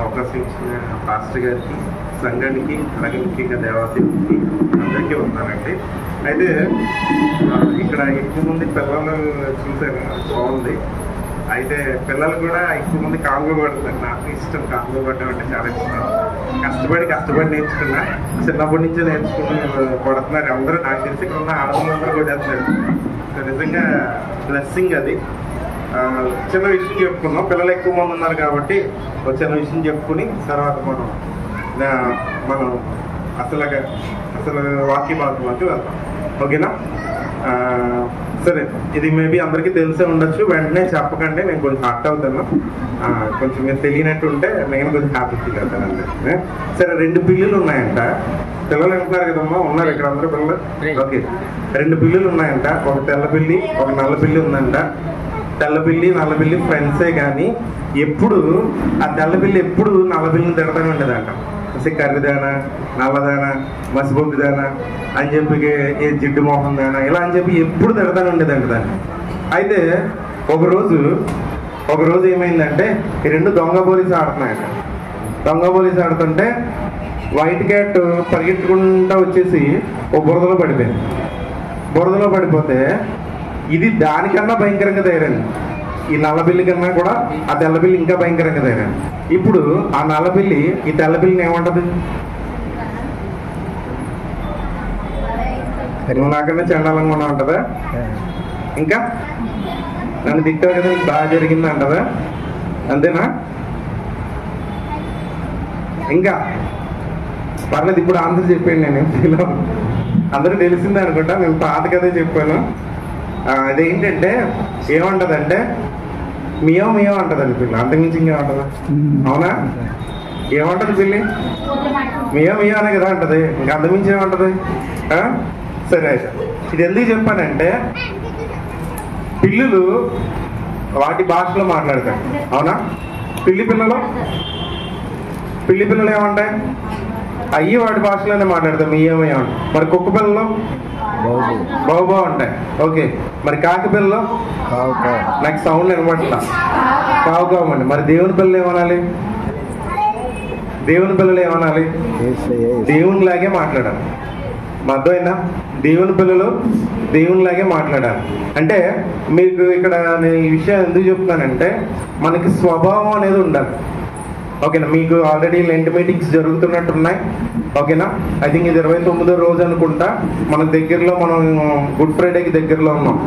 అవకాశం ఇచ్చిన పాస్టర్ గారికి, సంఘానికి, అలాగే ముఖ్యంగా దేవాలయానికి అందరికీ ఉన్నానండి. అయితే ఇక్కడ ఎక్కువ మంది పిల్లలు చూశాను, బాగుంది. అయితే పిల్లలు కూడా ఎక్కువ మంది కాంగో పడుతున్నారు. నాకు ఇష్టం, కాంగో పడడం అంటే చాలా ఇష్టం. కష్టపడి నేర్చుకున్నా, చిన్నప్పటి నుంచే నేర్చుకుని పడుతున్నారు అందరూ. నాకు తెలిసి ఇక్కడ ఉన్న ఆడవాళ్ళందరూ కూడా వేస్తున్నారు. నిజంగా బ్లెస్సింగ్ అది. చిన్న విషయం చెప్పుకున్నాం, పిల్లలు ఎక్కువ మంది ఉన్నారు కాబట్టి ఒక చిన్న విషయం చెప్పుకుని తర్వాత మనం అసలు వాక్య భాగంలోకి వెళ్తాం. ఓకేనా? సరే, ఇది మేబీ అందరికీ తెలిసే ఉండొచ్చు. వెంటనే చెప్పకండి, నేను కొంచెం హర్ట్ అవుతాను. కొంచెం మీరు తెలియనట్టు ఉంటే నేను కొంచెం హ్యాపీ ఫీల్ అవుతానండి. సరే, 2 పిల్లులు ఉన్నాయంట. పిల్లలు అంటున్నారు కదమ్మా, ఉన్నారు ఇక్కడ అందరూ పిల్లలు. ఓకే, 2 పిల్లులు ఉన్నాయంట. ఒక తెల్ల పిల్లి, ఒక నల్ల పిల్లి ఉందంట. తెల్ల పిల్లి నల్ల పిల్లి ఫ్రెండ్సే, కానీ ఎప్పుడు ఆ తెల్ల పిల్లి ఎప్పుడు నల్ల పిల్లిని తిడతానే ఉండేదంట. కర్రిదానా, నల్లదానా, మసిబొగ్గుదానా అని చెప్పి, ఏ జిడ్డు మోహం దానా ఇలా అని చెప్పి ఎప్పుడు తిడతానే ఉండేదంట దాన్ని. అయితే ఒకరోజు ఏమైందంటే, ఈ 2 దొంగ పోలీసు ఆడుతున్నాయంట. దొంగ పోలీసు ఆడుతుంటే వైట్ క్యాట్ పరిగెత్తుకుంటా వచ్చేసి ఓ బురదలో పడిపోయింది. బురదలో పడిపోతే ఇది దానికన్నా భయంకరంగా తయారైంది. ఈ నల్లబిల్లి కన్నా కూడా ఆ తెల్లబిల్లి ఇంకా భయంకరంగా తయారైంది. ఇప్పుడు ఆ నల్లబిల్లి ఈ తెల్లబిల్లిని ఏమంటది? నువ్వు నాకన్నా చండాలంగా ఉన్నా ఉంటదా? ఇంకా నన్ను తిట్టావు కదా, నీకు బాగా జరిగింది అంటదా? అంతేనా? ఇంకా పర్లేదు, ఇప్పుడు ఆన్సర్ చెప్పాను నేను. అందరూ తెలిసిందే అనుకుంటా, నేను పాత కదే చెప్పాను. అదేంటంటే ఏమంటదంటే మియో మియో అంటదండి పిల్ల, అంతకుమించి ఇంకేమంటదా? అవునా? ఏమంటది పిల్లి? మియో మియో అనే కదా అంటది, ఇంకా అంతకుమించి ఏమంటది? సరే, అయితే ఇది ఎందుకు చెప్పానంటే పిల్లులు వాటి భాషలో మాట్లాడతాయి. అవునా? పిల్లి పిల్లలు ఏమంటాయి? అయ్యి వాటి భాషలోనే మాట్లాడతాయి, మియో మియో. మరి కుక్క పిల్లలు బాబా ఉంటాయి. ఓకే, మరి కాకి పిల్లలు నాకు సౌండ్ వినబడతా కావు కావండి. మరి దేవుని పిల్లలు ఏమనాలి? దేవునిలాగే మాట్లాడాలి. అర్థమైందా? దేవుని పిల్లలు దేవునిలాగే మాట్లాడాలి. అంటే మీకు ఇక్కడ నేను ఈ విషయం ఎందుకు చెప్తున్నానంటే, మనకి స్వభావం అనేది ఉండాలి. ఓకేనా? మీకు ఆల్రెడీ లెంట్ మీటింగ్స్ జరుగుతున్నట్టున్నాయి. ఓకేనా? ఐ థింక్ ఇది 29వ రోజు అనుకుంటా. మన దగ్గరలో మనం గుడ్ ఫ్రైడేకి దగ్గరలో ఉన్నాం.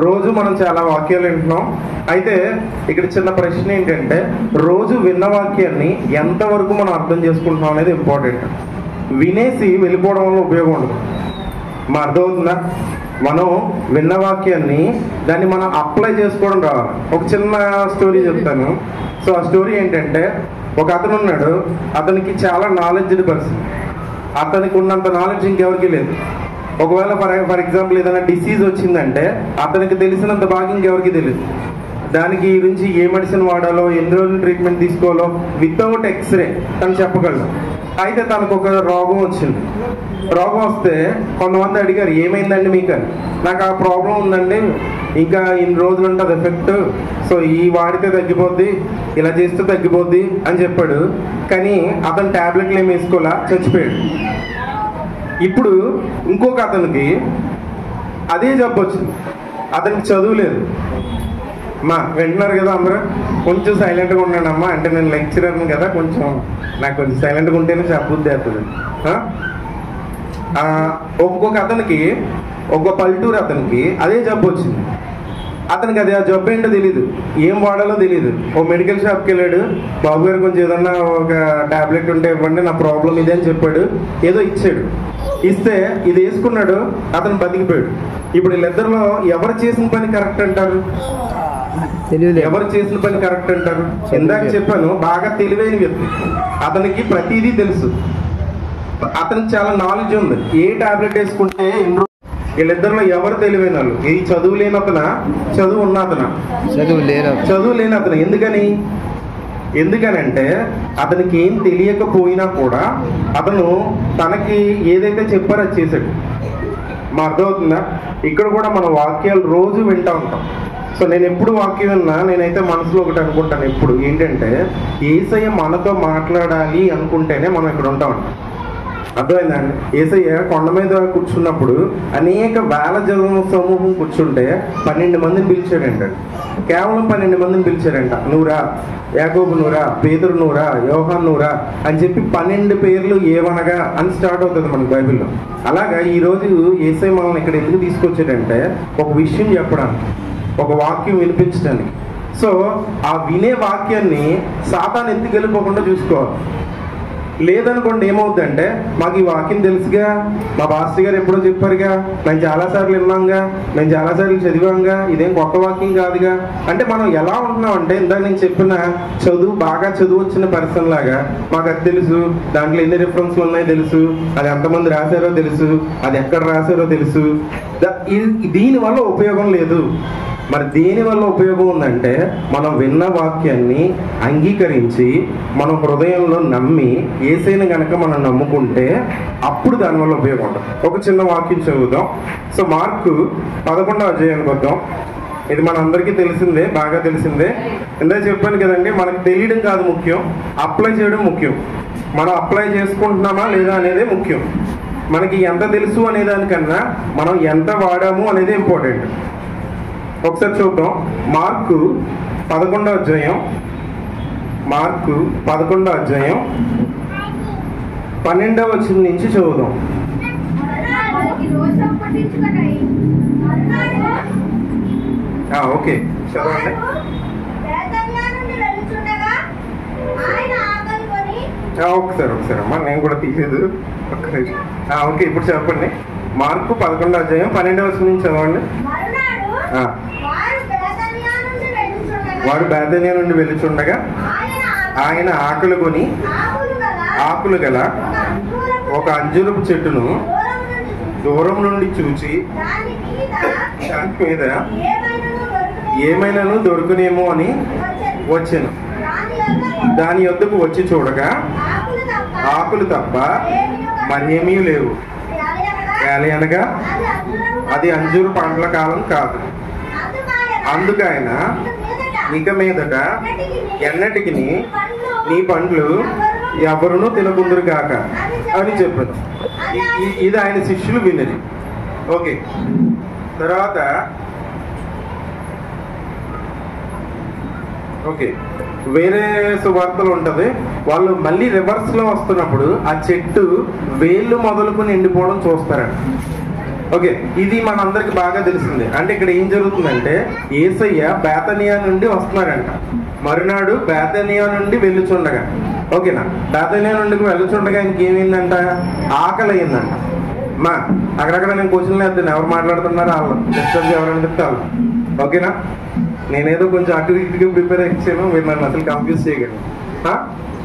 రోజు మనం చాలా వాక్యాలు వింటున్నాం. అయితే ఇక్కడ చిన్న ప్రశ్న ఏంటంటే, రోజు విన్న వాక్యాన్ని ఎంతవరకు మనం అర్థం చేసుకుంటున్నాం అనేది ఇంపార్టెంట్. వినేసి వెళ్ళిపోవడం వల్ల ఉపయోగం ఉండదు. మా అర్థమవుతుందా? మనం విన్న వాక్యాన్ని దాన్ని మనం అప్లై చేసుకోవడం రావాలి. ఒక చిన్న స్టోరీ చెప్తాను. సో ఆ స్టోరీ ఏంటంటే, ఒక అతను ఉన్నాడు, అతనికి చాలా నాలెడ్జ్డ్ పర్సన్. అతనికి ఉన్నంత నాలెడ్జ్ ఇంకెవరికి లేదు. ఒకవేళ ఫర్ ఎగ్జాంపుల్ ఏదైనా డిసీజ్ వచ్చిందంటే అతనికి తెలిసినంత బాగా ఇంకెవరికి తెలియదు. దానికి గురించి ఏ మెడిసిన్ వాడాలో, ఎన్ని రోజులు ట్రీట్మెంట్ తీసుకోవాలో వితౌట్ ఎక్స్రే తను చెప్పగలడు. అయితే తనకు ఒక రోగం వచ్చింది. రోగం వస్తే కొంతమంది అడిగారు, ఏమైందండి మీకు అని. నాకు ఆ ప్రాబ్లం ఉందండి, ఇంకా ఇన్ని రోజులు ఉంటుంది ఎఫెక్ట్, సో ఈ వాడితే తగ్గిపోద్ది, ఇలా చేస్తే తగ్గిపోద్ది అని చెప్పాడు. కానీ అతను టాబ్లెట్లు ఏమి వేసుకోవాలా, చచ్చిపోయాడు. ఇప్పుడు ఇంకొక అతనికి అదే జబ్బు వచ్చింది. అతనికి చదువు లేదు. వింటున్నారు కదా అందరూ, కొంచెం సైలెంట్గా ఉండండి అమ్మా. అంటే నేను లెక్చరర్ని కదా, కొంచెం నాకు కొంచెం సైలెంట్గా ఉంటేనే చెప్పబుద్ధి అవుతుంది. ఒక్కొక్క అతనికి, ఒక్కొక్క పల్లెటూరు అతనికి అదే జబ్బు వచ్చింది. అతనికి అది ఆ జబ్బు ఏంటో తెలియదు, ఏం వాడాలో తెలియదు. ఓ మెడికల్ షాప్కి వెళ్ళాడు. బాబు గారు కొంచెం ఏదన్నా ఒక టాబ్లెట్ ఉంటే ఇవ్వండి, నా ప్రాబ్లం ఇదే అని చెప్పాడు. ఏదో ఇచ్చాడు. ఇస్తే ఇది వేసుకున్నాడు, అతను బతికిపోయాడు. ఇప్పుడు వీళ్ళిద్దరిలో ఎవరు చేసిన పని కరెక్ట్ అంటారు? ఎవరు చేసిన పని కరెక్ట్ అంటారు? ఇందాక చెప్పాను, బాగా తెలివైన వ్యక్తి, అతనికి ప్రతిదీ తెలుసు, అతనికి చాలా నాలెడ్జ్ ఉంది. ఏ టాబ్లెట్ వేసుకుంటే వీళ్ళిద్దరిలో ఎవరు తెలివైన వాళ్ళు? ఈ చదువు లేని అతనా, చదువు ఉన్న అతనా? చదువు లేని అతను. ఎందుకనంటే అతనికి ఏం తెలియకపోయినా కూడా అతను తనకి ఏదైతే చెప్పారో అది చేశాడు. మా అర్థమవుతుందా? ఇక్కడ కూడా మన వాక్యాలు రోజు వింటూ ఉంటాం. సో నేను ఎప్పుడు వాక్యం విన్నా నేనైతే మనసులో ఒకటి అనుకుంటాను ఎప్పుడు, ఏంటంటే యేసయ్య మనతో మాట్లాడాలి అనుకుంటేనే మనం ఇక్కడ ఉంటామండి. అర్థమైందండి? యేసయ్య కొండ మీద కూర్చున్నప్పుడు అనేక వేల జన సమూహం కూర్చుంటే 12 మందిని పిలిచాడంట. కేవలం 12 మందిని పిలిచాడంట. నువ్వురా, యాకోబు నువ్వురా, పేతురు నువ్వురా, యోహాను నువ్వురా అని చెప్పి 12 పేర్లు ఏమనగా అని స్టార్ట్ అవుతుంది మన బైబిల్లో. అలాగా ఈరోజు యేసయ్య మనల్ని ఇక్కడ ఎందుకు తీసుకొచ్చాడంటే ఒక విషయం చెప్పడానికి, ఒక వాక్యం వినిపించడానికి. సో ఆ వినే వాక్యాన్ని సాతాను ఎత్తుకెళ్ళిపోకుండా చూసుకోవాలి. లేదనుకోండి ఏమవుతుందంటే, మాకు ఈ వాక్యం తెలుసుగా, మా పాస్టర్ గారు ఎప్పుడో చెప్పారుగా, మేము చాలాసార్లు విన్నాంగా, మేము చాలాసార్లు చదివాంగా, ఇదేం కొత్త వాక్యం కాదుగా అంటే మనం ఎలా ఉంటున్నామంటే, ఇందాక నేను చెప్పిన బాగా చదువు వచ్చిన పర్సన్ లాగా మాకు అది తెలుసు, దాంట్లో ఎన్ని రిఫరెన్స్లు ఉన్నాయో తెలుసు, అది ఎంతమంది రాశారో తెలుసు, అది ఎక్కడ రాశారో తెలుసు. దీనివల్ల ఉపయోగం లేదు. మరి దేని వల్ల ఉపయోగం ఉందంటే, మనం విన్న వాక్యాన్ని అంగీకరించి మనం హృదయంలో నమ్మి యేసయ్యను గనక మనం నమ్ముకుంటే అప్పుడు దానివల్ల ఉపయోగం ఉంటుంది. ఒక చిన్న వాక్యం చదువుదాం. సో మార్కు 11వ అధ్యాయానికి వద్దాం. ఇది మన అందరికీ తెలిసిందే, బాగా తెలిసిందే. ఇందా చెప్పాను కదండి, మనకు తెలియడం కాదు ముఖ్యం, అప్లై చేయడం ముఖ్యం. మనం అప్లై చేసుకుంటున్నామా లేదా అనేదే ముఖ్యం. మనకి ఎంత తెలుసు అనేదానికన్నా మనం ఎంత వాడాము అనేది ఇంపార్టెంట్. ఒకసారి చూద్దాం. మార్కు 11వ అధ్యాయం, మార్కు 11వ అధ్యాయం 12వ వచనం నుంచి చదువుదాం. ఓకే చదవండి. ఒకసారి అమ్మా, నేను కూడా తీయలేదు. ఓకే ఇప్పుడు చెప్పండి. మార్కు 11వ అధ్యాయం 12వ వచనం నుంచి చదవండి. వారు బేతనియా నుండి వెళ్ళుచుండగా ఆయన ఆకులు కొని ఆకులు గల ఒక అంజూరపు చెట్టును దూరం నుండి చూచి దాని మీద ఏమైనాను దొరుకునేమో అని వచ్చాను. దాని యొద్దకు వచ్చి చూడగా ఆకులు తప్ప మరేమీ లేవు. అనగా అది అంజూరు పండ్ల కాలం కాదు. అందుకు ఆయన, ఇక మీదట ఎన్నటికి నీ పండ్లు ఎవరునూ తినకుందురు కాక అని చెప్పాను. ఇది ఆయన శిష్యులు విన్నది. ఓకే, తర్వాత ఓకే వేరే సువార్తలు ఉంటది. వాళ్ళు మళ్ళీ రివర్స్ లో వస్తున్నప్పుడు ఆ చెట్టు వేళ్ళు మొదలుకొని ఎండిపోవడం చూస్తారంట. ఓకే, ఇది మనందరికి బాగా తెలిసిందే. అంటే ఇక్కడ ఏం జరుగుతుందంటే, యేసయ్య బేతనియా నుండి వస్తున్నారంట. మరునాడు బేతనియా నుండి వెళ్ళుచుండగా, ఓకేనా, బేతనియా నుండి వెళ్ళుచుండగా ఇంకేమైందంట, ఆకలి అయిందంట. మా అక్కడక్కడ నేను క్వశ్చన్లు వేస్తాను, ఎవరు మాట్లాడుతున్నారు వాళ్ళు, డిస్టర్బ్ ఎవరైనా చెప్తే వాళ్ళు. ఓకేనా, నేనేదో కొంచెం అటు ఇటుగా ప్రిపేర్ ఇచ్చాను, మీరు నన్ను అసలు కన్ఫ్యూజ్ చేయగలను.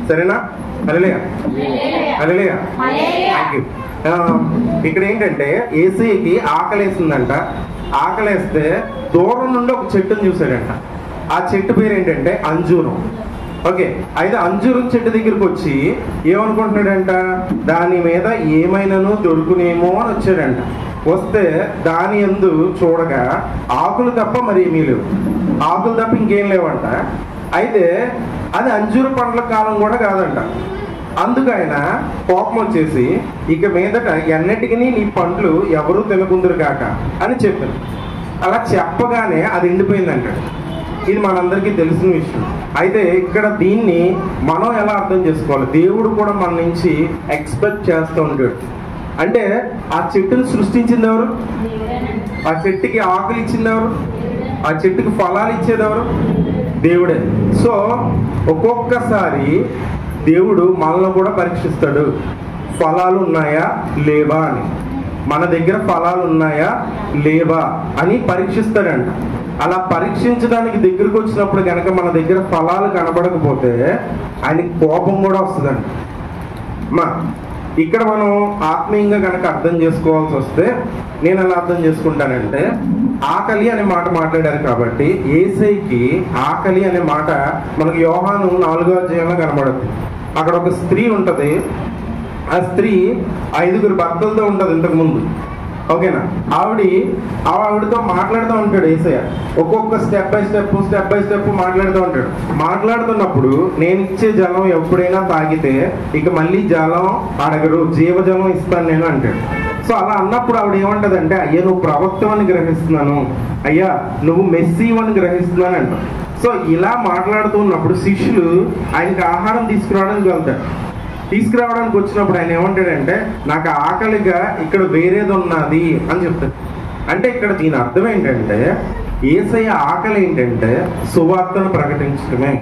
సరేనా? హల్లెలూయా, హల్లెలూయా, థ్యాంక్ యూ. ఇక్కడ ఏంటంటే యేసయ్యకి ఆకలేసిందంట. ఆకలేస్తే దూరం నుండి ఒక చెట్టును చూశాడంట. ఆ చెట్టు పేరు ఏంటంటే అంజూరం. ఓకే, అయితే అంజూరం చెట్టు దగ్గరికి వచ్చి ఏమనుకుంటున్నాడంట, దాని మీద ఏమైనాను దొరుకునేమో అని వచ్చాడంట. వస్తే దాని యందు చూడగా ఆకులు తప్ప మరి ఏమీ లేవు. ఆకులు తప్ప ఇంకేం లేవంట. అయితే అది అంజూరు పండ్ల కాలం కూడా కాదంట. అందుకు ఆయన కోపం వచ్చేసి, ఇక మీదట ఎన్నటికి నీ పండ్లు ఎవరూ తినకుందురు కాక అని చెప్పాను. అలా చెప్పగానే అది ఎండిపోయిందంటాడు. ఇది మనందరికీ తెలిసిన విషయం. అయితే ఇక్కడ దీన్ని మనం ఎలా అర్థం చేసుకోవాలి? దేవుడు కూడా మన నుంచి ఎక్స్పెక్ట్ చేస్తూ ఉంటాడు. అంటే ఆ చెట్టును సృష్టించింది ఎవరు? ఆ చెట్టుకి ఆకులు ఇచ్చింది ఎవరు? ఆ చెట్టుకి ఫలాలు ఇచ్చేది ఎవరు? దేవుడే. సో ఒక్కొక్కసారి దేవుడు మనల్ని కూడా పరీక్షిస్తాడు. ఫలాలు ఉన్నాయా లేవా అని, మన దగ్గర ఫలాలు ఉన్నాయా లేవా అని పరీక్షిస్తాడంట. అలా పరీక్షించడానికి దగ్గరకు వచ్చినప్పుడు కనుక మన దగ్గర ఫలాలు కనబడకపోతే ఆయనకి కోపం కూడా వస్తుందంట. ఇక్కడ మనం ఆత్మీయంగా కనుక అర్థం చేసుకోవాల్సి వస్తే నేను ఎలా అర్థం చేసుకుంటానంటే, ఆకలి అనే మాట మాట్లాడారు కాబట్టి యేసయ్యకి ఆకలి అనే మాట మనకు యోహాను 4వ అధ్యాయంలో కనబడుతుంది. అక్కడ ఒక స్త్రీ ఉంటది. ఆ స్త్రీ 5 భర్తలతో ఉంటది ఇంతకు ముందు. ఓకేనా? ఆవిడతో మాట్లాడుతూ ఉంటాడు యేసయ్య. ఒక్కొక్క స్టెప్ బై స్టెప్ మాట్లాడుతూ ఉంటాడు. మాట్లాడుతున్నప్పుడు నేను ఇచ్చే జలం ఎప్పుడైనా తాగితే ఇక మళ్ళీ జలం అడగరు, జీవజలం ఇస్తాను నేను అంటాడు. సో అలా అన్నప్పుడు ఆవిడ ఏమంటదంటే, అయ్యా నువ్వు ప్రవక్తవని గ్రహిస్తున్నాను, అయ్యా నువ్వు మెస్సీవని గ్రహిస్తున్నాను అంట. సో ఇలా మాట్లాడుతున్నప్పుడు శిష్యులు ఆయనకి ఆహారం తీసుకురావడానికి వచ్చినప్పుడు ఆయన ఏమంటాడంటే, నాకు ఆకలిగా ఇక్కడ వేరేది ఉన్నది అని చెప్తాడు. అంటే ఇక్కడ దీని అర్థం ఏంటంటే, యేసయ్య ఆకలి ఏంటంటే సువార్తను ప్రకటించడమే.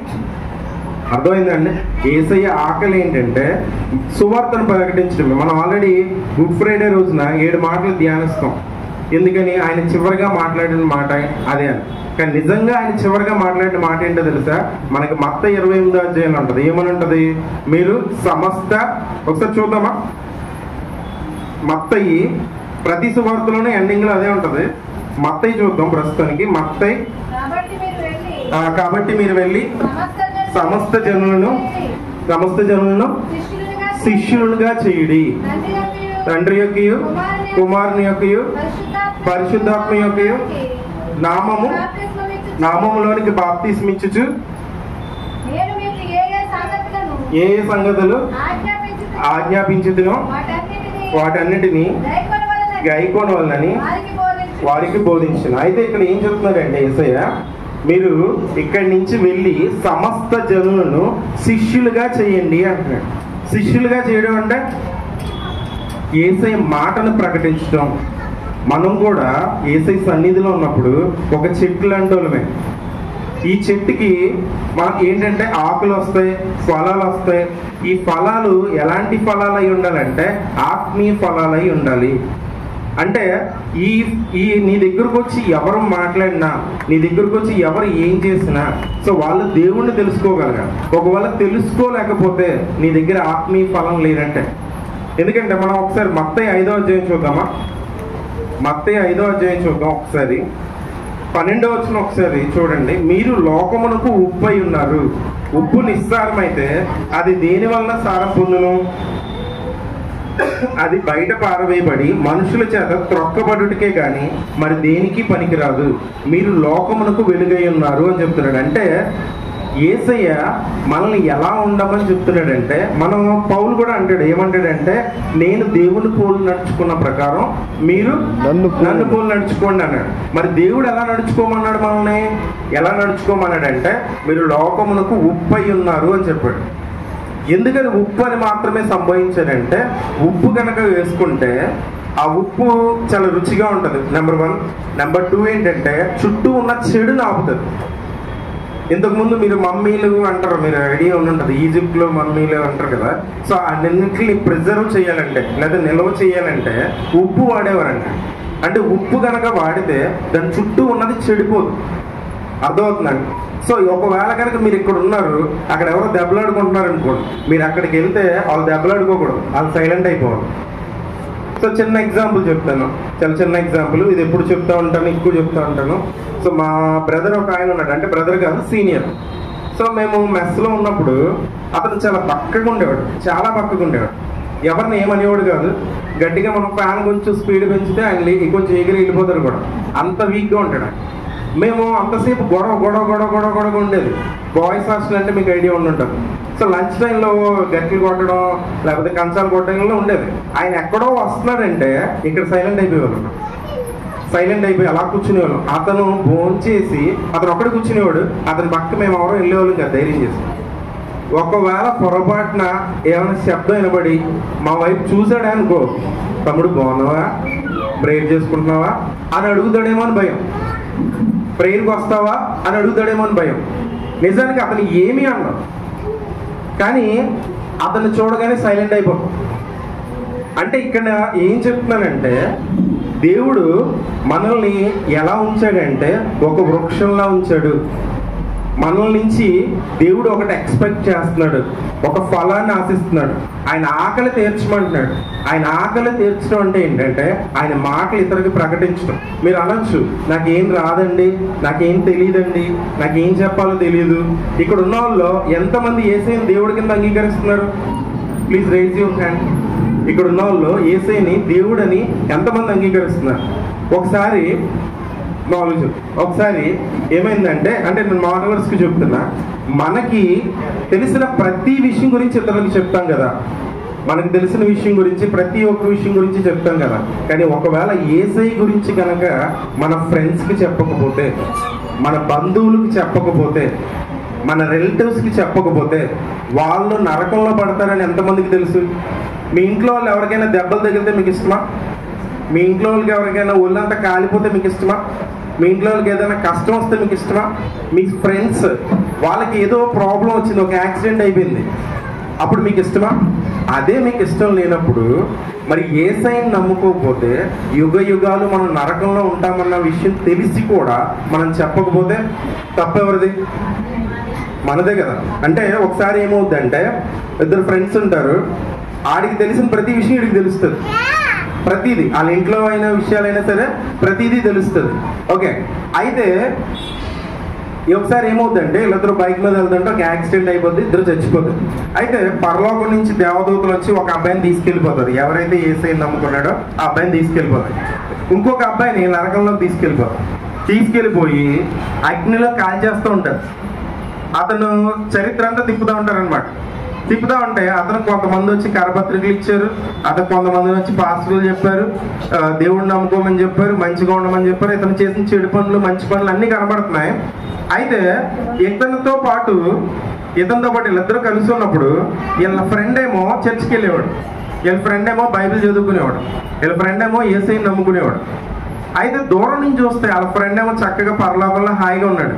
అర్థమైందండి? యేసయ్య ఆకలి ఏంటంటే సువార్తను ప్రకటించడమే. మనం ఆల్రెడీ గుడ్ ఫ్రైడే రోజున 7 మాటలు ధ్యానిస్తాం. ఎందుకని? ఆయన చివరిగా మాట్లాడిన మాట అదే అని. కానీ నిజంగా ఆయన చివరిగా మాట్లాడిన మాట ఏంటో తెలుసా? మనకి మత్తయి 28వ అధ్యాయంలో ఉంటుంది. ఏమని ఉంటుంది? మీరు సమస్త, ఒకసారి చూద్దామా? మత్తయి ప్రతి సువార్తలోనే ఎండింగ్ లో అదే ఉంటది. మత్తయి చూద్దాం ప్రస్తుతానికి. మత్తయి, కాబట్టి మీరు వెళ్ళి సమస్త జనులను శిష్యులుగా చేయుడి, తండ్రి యొక్కయు కుమారుని యొక్కయు పరిశుద్ధాత్మ యొక్కయు నామములోనికి బాప్తిస్మిచ్చుచు ఏ సంగతులు ఆజ్ఞాపించుదునో వాటన్నిటినీ గైకొనవలనని వారికి బోధించును. అయితే ఇక్కడ ఏం చెప్తున్నారంటే యేసయ్య, మీరు ఇక్కడి నుంచి వెళ్ళి సమస్త జనులను శిష్యులుగా చేయండి అంటున్నాడు. శిష్యులుగా చేయడం అంటే యేసయ్య మాటను ప్రకటించడం. మనం కూడా యేసయ్య సన్నిధిలో ఉన్నప్పుడు ఒక చెట్టు లాంటి వాళ్ళమే. ఈ చెట్టుకి మనకి ఏంటంటే ఆకులు వస్తాయి, ఫలాలు వస్తాయి. ఈ ఫలాలు ఎలాంటి ఫలాలు అయి ఉండాలంటే ఆత్మీయ ఫలాలు అయి ఉండాలి. అంటే ఈ నీ దగ్గరకు వచ్చి ఎవరు మాట్లాడినా, నీ దగ్గరకు వచ్చి ఎవరు ఏం చేసినా, సో వాళ్ళు దేవుణ్ణి తెలుసుకోగలగాలి. ఒకవేళ తెలుసుకోలేకపోతే నీ దగ్గర ఆత్మీయ ఫలం లేదంటే. ఎందుకంటే మనం ఒకసారి మత్తయి 5వ అధ్యాయం చూద్దామా? మత్తయి 5వ అధ్యాయం చూద్దాం ఒకసారి. 12వ వచనం ఒకసారి చూడండి. మీరు లోకమునకు ఉప్పు అయి ఉన్నారు. ఉప్పు నిస్సారమైతే అది దేని వలన సారం పొందును? అది బయట పారవేయబడి మనుషుల చేత త్రొక్కబడుటకే గాని మరి దేనికి పనికిరాదు. మీరు లోకమునకు వెలుగై ఉన్నారు అని చెప్తున్నాడు. అంటే యేసయ్య మనల్ని ఎలా ఉండమని చెప్తున్నాడంటే, మనం పౌలు కూడా అంటాడు, ఏమంటాడంటే, నేను దేవుని పోలు నడుచుకున్న ప్రకారం మీరు నన్ను పోలు నడుచుకోండి అన్నాడు. మరి దేవుడు ఎలా నడుచుకోమన్నాడు? మనల్ని ఎలా నడుచుకోమన్నాడంటే, మీరు లోకమునకు ఉప్పు అయి ఉన్నారు అని చెప్పాడు. ఎందుకని ఉప్పు అని మాత్రమే సంభవించాడంటే, ఉప్పు కనుక వేసుకుంటే ఆ ఉప్పు చాలా రుచిగా ఉంటుంది, నెంబర్ 1. నెంబర్ 2 ఏంటంటే చుట్టూ ఉన్న చెడుని ఆపుతుంది. ఇంతకుముందు మీరు మమ్మీలు అంటారు, మీరు ఐడియా ఉంటుంది, ఈజిప్ట్లో మమ్మీలు అంటారు కదా. సో అన్నింటిని ప్రిజర్వ్ చేయాలంటే లేదా నిల్వ చేయాలంటే ఉప్పు వాడేవారంట. అంటే ఉప్పు కనుక వాడితే దాని చుట్టూ ఉన్నది చెడిపోదు. అర్థమవుతుందండి? సో ఒకవేళ కనుక మీరు ఇక్కడ ఉన్నారు, అక్కడ ఎవరో దెబ్బలాడుకుంటున్నారు అనుకోండి, మీరు అక్కడికి వెళ్తే వాళ్ళు దెబ్బలాడుకోకూడదు, వాళ్ళు సైలెంట్ అయిపోవాలి. సో చిన్న ఎగ్జాంపుల్ చెప్తాను, చాలా చిన్న ఎగ్జాంపుల్. ఇది ఎప్పుడు చెప్తా ఉంటాను, ఎక్కువ చెప్తా ఉంటాను. సో మా బ్రదర్ ఒక ఆయన ఉన్నాడు, అంటే బ్రదర్ కాదు సీనియర్. సో మేము మెస్లో ఉన్నప్పుడు అతను చాలా పక్కగా ఉండేవాడు, చాలా పక్కగా ఉండేవాడు. ఎవరిని ఏమనేవాడు కాదు. గట్టిగా మనం ఫ్యాన్ కొంచెం స్పీడ్ పెంచితే ఆయన కొంచెం ఎగిరి వెళ్ళిపోతారు కూడా, అంత వీక్గా ఉంటాడు. మేము అంతసేపు గొడవ ఉండేది. బాయ్స్ హాస్టల్ అంటే మీకు ఐడియా ఉండుంటుంది. సో లంచ్ టైంలో గట్లు కొట్టడం లేకపోతే కంచాలు కొట్టడంలో ఉండేది. ఆయన ఎక్కడో వస్తున్నాడంటే ఇక్కడ సైలెంట్ అయిపోయేవాళ్ళు, సైలెంట్ అయిపోయి అలా కూర్చునేవాళ్ళు. అతను భోంచేసి అతను ఒక్కడే కూర్చునేవాడు, అతని పక్క మేము ఎవరో వెళ్ళేవాళ్ళం కదా ధైర్యం చేసి. ఒకవేళ పొరపాటున ఏమైనా శబ్దం వినబడి మా వైపు చూసాడే అనుకో, తమ్ముడు బాగున్నావా, ప్రేయర్ చేసుకుంటున్నావా అని అడుగుతాడేమో అని భయం. ప్రేయర్కి వస్తావా అని అడుగుతాడేమో అని భయం. నిజానికి అతను ఏమీ అన్నాడు, కానీ అతను చూడగానే సైలెంట్ అయిపోతాం. అంటే ఇక్కడ ఏం చెప్తున్నానంటే, దేవుడు మనల్ని ఎలా ఉంచాడంటే ఒక వృక్షంలా ఉంచాడు. మనల నుంచి దేవుడు ఒకటి ఎక్స్పెక్ట్ చేస్తున్నాడు, ఒక ఫలాన్ని ఆశిస్తున్నాడు. ఆయన ఆకలి తీర్చమంటున్నాడు. ఆయన ఆకలి తీర్చడం అంటే ఏంటంటే ఆయన మాటలు ఇతరులకు ప్రకటించడం. మీరు అనొచ్చు, నాకేం రాదండి, నాకేం తెలియదండి, నాకేం చెప్పాలో తెలియదు. ఇక్కడ ఉన్న వాళ్ళు ఎంతమంది యేసయ్యను దేవుడి కింద అంగీకరిస్తున్నారు? Please raise your hand. ఇక్కడ ఉన్న వాళ్ళు యేసయ్యని దేవుడని ఎంతమంది అంగీకరిస్తున్నారు? ఒకసారి ఏమైందంటే, అంటే నేను మాటవర్స్కి చెప్తున్నా, మనకి తెలిసిన ప్రతి విషయం గురించి ఇతరులకు చెప్తాం కదా. మనకు తెలిసిన విషయం గురించి ప్రతి ఒక్క విషయం గురించి చెప్తాం కదా. కానీ ఒకవేళ యేసయ్య గురించి కనుక మన ఫ్రెండ్స్కి చెప్పకపోతే, మన బంధువులకు చెప్పకపోతే, మన రిలేటివ్స్కి చెప్పకపోతే వాళ్ళు నరకంలో పడతారని ఎంతమందికి తెలుసు? మీ ఇంట్లో వాళ్ళు ఎవరికైనా దెబ్బలు తగిలితే మీకు ఇష్టమా? మీ ఇంట్లో వాళ్ళకి ఎవరికైనా ఒళ్ళంతా కాలిపోతే మీకు ఇష్టమా? మీ ఇంట్లో వాళ్ళకి ఏదైనా కష్టం వస్తే మీకు ఇష్టమా? మీ ఫ్రెండ్స్ వాళ్ళకి ఏదో ప్రాబ్లం వచ్చింది, ఒక యాక్సిడెంట్ అయిపోయింది, అప్పుడు మీకు ఇష్టమా? అదే మీకు ఇష్టం లేనప్పుడు మరి యేసయ్యని నమ్ముకోకపోతే యుగ యుగాలు మనం నరకంలో ఉంటామన్న విషయం తెలిసి కూడా మనం చెప్పకపోతే తప్పెవరిది? మనదే కదా. అంటే ఒకసారి ఏమవుద్దంటే, ఇద్దరు ఫ్రెండ్స్ ఉంటారు, ఆడికి తెలిసిన ప్రతి విషయం వీడికి తెలుస్తుంది. ప్రతిదీ వాళ్ళ ఇంట్లో అయిన విషయాలైనా సరే ప్రతిదీ తెలుస్తుంది. ఓకే, అయితే ఒకసారి ఏమవుతుందంటే వీళ్ళిద్దరు బైక్ మీద వెళ్తుంటే ఒక యాక్సిడెంట్ అయిపోద్ది, ఇద్దరు చచ్చిపోతారు. అయితే పరలోకం నుంచి దేవదూతలు వచ్చి ఒక అబ్బాయిని తీసుకెళ్ళిపోతారు. ఎవరైతే యేసయ్యని నమ్ముకున్నాడో ఆ అబ్బాయిని తీసుకెళ్ళిపోతారు. ఇంకొక అబ్బాయిని నరకంలోకి తీసుకెళ్ళిపోయి అగ్నిలో కాల్చేస్తూ ఉంటారు. అతను చరిత్ర అంతా తిప్పుతూ ఉంటారనమాట. తిప్పుతా ఉంటే అతను కొంతమంది వచ్చి కరపత్రికలు ఇచ్చారు, అతను కొంతమంది వచ్చి పాస్టర్లు చెప్పారు, దేవుడిని నమ్ముకోమని చెప్పారు, మంచిగా ఉండమని చెప్పారు. ఇతను చేసిన చెడు పనులు మంచి పనులు అన్నీ కనబడుతున్నాయి. అయితే ఇతనితో పాటు వీళ్ళిద్దరూ కలిసి ఉన్నప్పుడు వీళ్ళ ఫ్రెండ్ ఏమో చర్చికి వెళ్ళేవాడు, వీళ్ళ ఫ్రెండ్ ఏమో బైబిల్ చదువుకునేవాడు, వీళ్ళ ఫ్రెండ్ ఏమో యేసయ్యని నమ్ముకునేవాడు. అయితే దూరం నుంచి చూస్తే వాళ్ళ ఫ్రెండ్ ఏమో చక్కగా పరలోకంలో హాయిగా ఉన్నాడు.